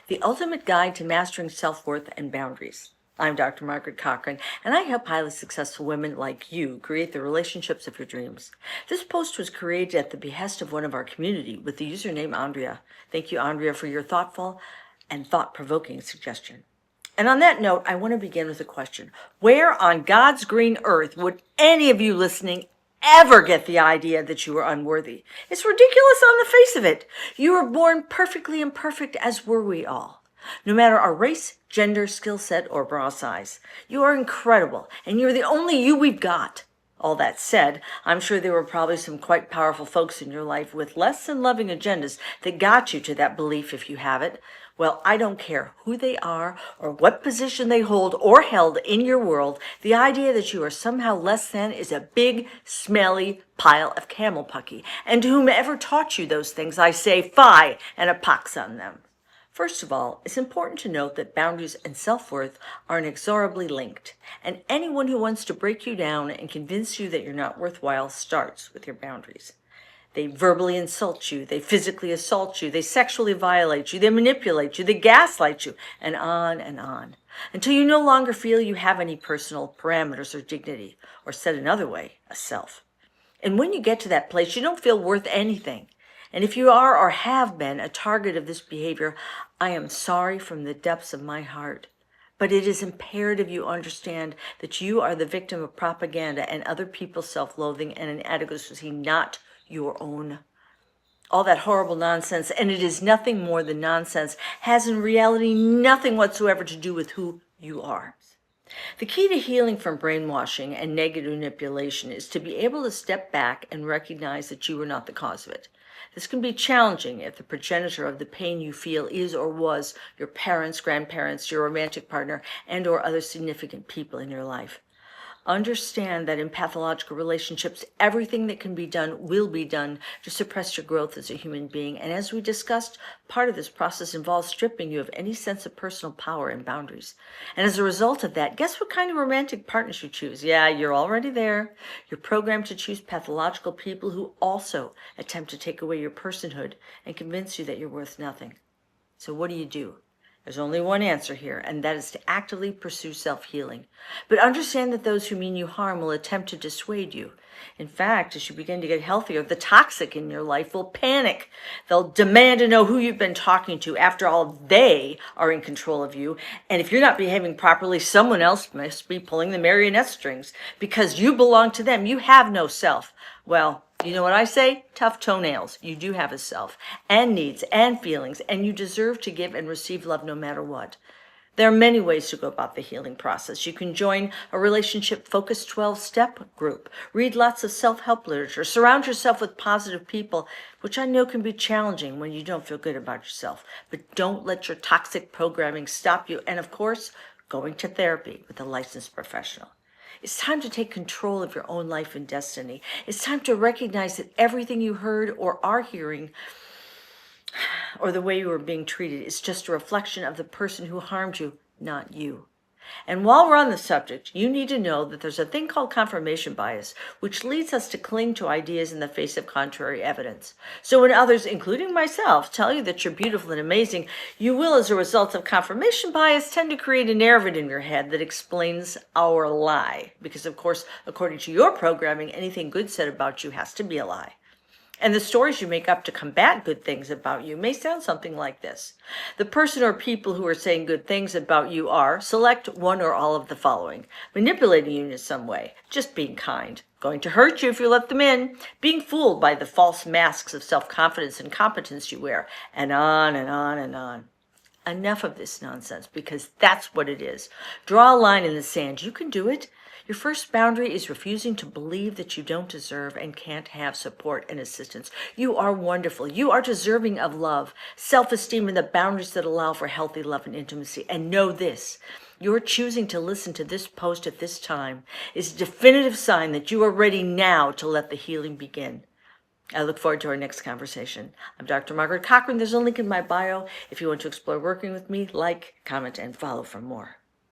the ultimate guide to mastering self-worth and boundaries. I'm Dr. Margaret Cochran, and I help highly successful women like you create the relationships of your dreams. This post was created at the behest of one of our community with the username Andrea. Thank you, Andrea, for your thoughtful and thought-provoking suggestion. And on that note, I want to begin with a question. Where on God's green earth would any of you listening ever get the idea that you are unworthy? It's ridiculous on the face of it. You were born perfectly imperfect, as were we all. No matter our race, gender, skill set, or bra size, you are incredible, and you're the only you we've got. All that said, I'm sure there were probably some quite powerful folks in your life with less than loving agendas that got you to that belief if you have it. Well, I don't care who they are or what position they hold or held in your world. The idea that you are somehow less than is a big, smelly pile of camel pucky. And to whomever taught you those things, I say fie and a pox on them. First of all, it's important to note that boundaries and self-worth are inexorably linked, and anyone who wants to break you down and convince you that you're not worthwhile starts with your boundaries. They verbally insult you, they physically assault you, they sexually violate you, they manipulate you, they gaslight you, and on, until you no longer feel you have any personal parameters or dignity, or said another way, a self. And when you get to that place, you don't feel worth anything. And if you are or have been a target of this behavior, I am sorry from the depths of my heart. But it is imperative you understand that you are the victim of propaganda and other people's self-loathing and inadequacy, not your own. All that horrible nonsense, and it is nothing more than nonsense, has in reality nothing whatsoever to do with who you are. The key to healing from brainwashing and negative manipulation is to be able to step back and recognize that you are not the cause of it. This can be challenging if the progenitor of the pain you feel is or was your parents, grandparents, your romantic partner, and or other significant people in your life. Understand that in pathological relationships, everything that can be done will be done to suppress your growth as a human being. And as we discussed, part of this process involves stripping you of any sense of personal power and boundaries. And as a result of that, guess what kind of romantic partners you choose? Yeah, you're already there. You're programmed to choose pathological people who also attempt to take away your personhood and convince you that you're worth nothing. So what do? There's only one answer here, and that is to actively pursue self-healing. But understand that those who mean you harm will attempt to dissuade you. In fact, as you begin to get healthier, the toxic in your life will panic. They'll demand to know who you've been talking to. After all, they are in control of you. And if you're not behaving properly, someone else must be pulling the marionette strings. Because you belong to them. You have no self. Well, you know what I say? Tough toenails. You do have a self and needs and feelings, and you deserve to give and receive love no matter what. There are many ways to go about the healing process. You can join a relationship-focused 12-step group, read lots of self-help literature, surround yourself with positive people, which I know can be challenging when you don't feel good about yourself. But don't let your toxic programming stop you. And of course, going to therapy with a licensed professional. It's time to take control of your own life and destiny. It's time to recognize that everything you heard or are hearing, or the way you are being treated, is just a reflection of the person who harmed you, not you. And while we're on the subject, you need to know that there's a thing called confirmation bias, which leads us to cling to ideas in the face of contrary evidence. So when others, including myself, tell you that you're beautiful and amazing, you will, as a result of confirmation bias, tend to create a narrative in your head that explains our lie. Because, of course, according to your programming, anything good said about you has to be a lie. And the stories you make up to combat good things about you may sound something like this. The person or people who are saying good things about you are, select one or all of the following: manipulating you in some way, just being kind, going to hurt you if you let them in, being fooled by the false masks of self-confidence and competence you wear, and on and on and on. Enough of this nonsense, because that's what it is. Draw a line in the sand. You can do it. Your first boundary is refusing to believe that you don't deserve and can't have support and assistance. You are wonderful. You are deserving of love, self-esteem, and the boundaries that allow for healthy love and intimacy. And know this: your choosing to listen to this post at this time is a definitive sign that you are ready now to let the healing begin. I look forward to our next conversation. I'm Dr. Margaret Cochran. There's a link in my bio if you want to explore working with me. Like, comment, and follow for more.